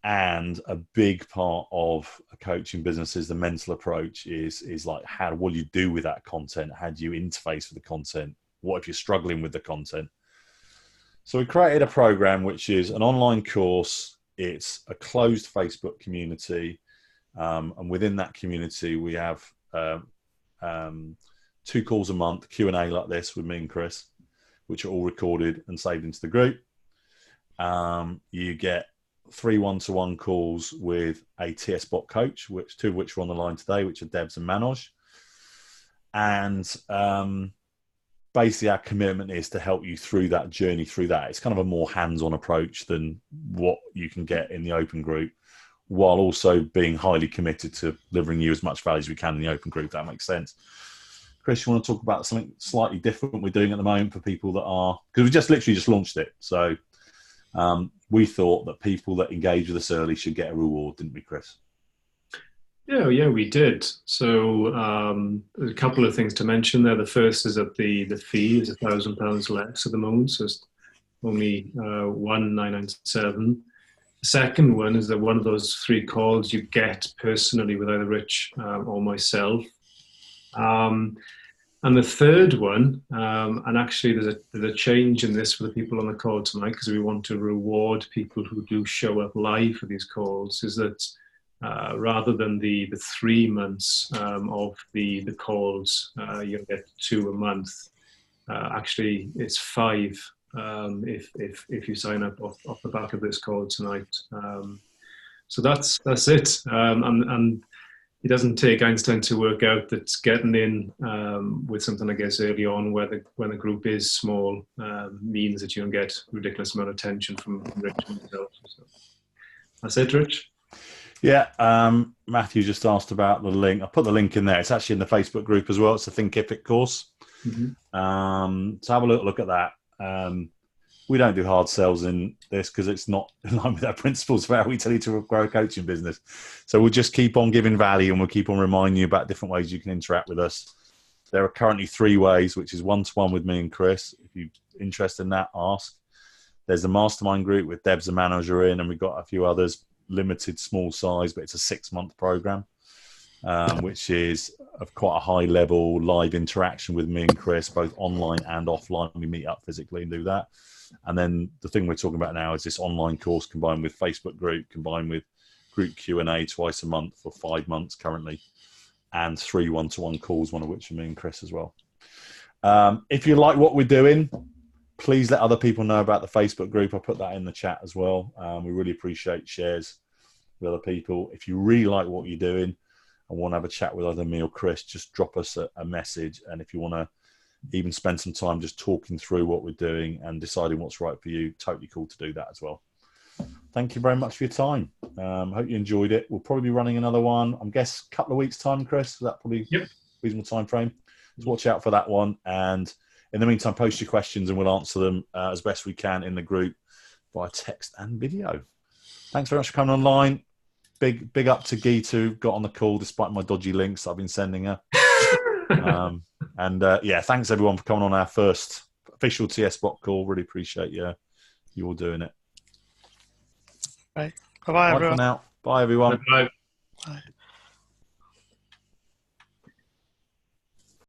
And a big part of a coaching business is the mental approach is like, what do you do with that content? How do you interface with the content? What if you're struggling with the content? So we created a program, which is an online course. It's a closed Facebook community. And within that community, we have 2 calls a month, Q&A like this with me and Chris, which are all recorded and saved into the group. You get 3 one-to-one calls with a tsboc coach, 2 of which are on the line today, which are Debs and Manoj. And basically our commitment is to help you through that journey through that. It's kind of a more hands-on approach than what you can get in the open group, while also being highly committed to delivering you as much value as we can in the open group. That makes sense. Chris, you want to talk about something slightly different we're doing at the moment for people that are, because we just literally just launched it. So we thought that people that engage with us early should get a reward, didn't we, Chris?
Yeah, we did. So there's a couple of things to mention there. The first is that the fee is £1,000 less at the moment, so it's only 1,997. The second one is that one of those 3 calls you get personally with either Rich or myself. And the third one, and actually there's a change in this for the people on the call tonight, because we want to reward people who do show up live for these calls, is that rather than the 3 months of the calls, you'll get 2 a month. Actually, it's 5 if you sign up off the back of this call tonight. So that's it. And it doesn't take Einstein to work out that getting in with something, I guess, early on when the group is small means that you don't get a ridiculous amount of attention from Rich himself. So that's it, Rich.
Yeah, Matthew just asked about the link. I put the link in there. It's actually in the Facebook group as well. It's the Thinkific course. Mm-hmm. So have a look at that. We don't do hard sells in this because it's not in line with our principles for how we tell you to grow a coaching business. So we'll just keep on giving value, and we'll keep on reminding you about different ways you can interact with us. There are currently 3 ways, which is one-to-one with me and Chris. If you're interested in that, ask. There's the mastermind group with Debs and Manager in, and we've got a few others, limited, small size, but it's a 6-month program, which is of quite a high level live interaction with me and Chris, both online and offline. We meet up physically and do that. And then the thing we're talking about now is this online course combined with Facebook group, combined with group Q&A twice a month for 5 months currently, and 3 one-to-one calls, one of which are me and Chris as well. If you like what we're doing, please let other people know about the Facebook group. I'll put that in the chat as well. We really appreciate shares with other people. If you really like what you're doing and want to have a chat with either me or Chris, just drop us a message. And if you want to even spend some time just talking through what we're doing and deciding what's right for you, totally cool to do that as well. thank you very much for your time. Hope you enjoyed it. We'll probably be running another one, I'm guess, a couple of weeks' time, Chris. Is that probably reasonable time frame? So watch out for that one. And in the meantime, post your questions and we'll answer them as best we can in the group via text and video. Thanks very much for coming online. Big up to Geet who got on the call despite my dodgy links I've been sending her. Thanks everyone for coming on our first official tsboc call. Really appreciate you all doing it.
Right. Bye-bye, everyone.
For now. Bye, everyone.
Bye.
Bye.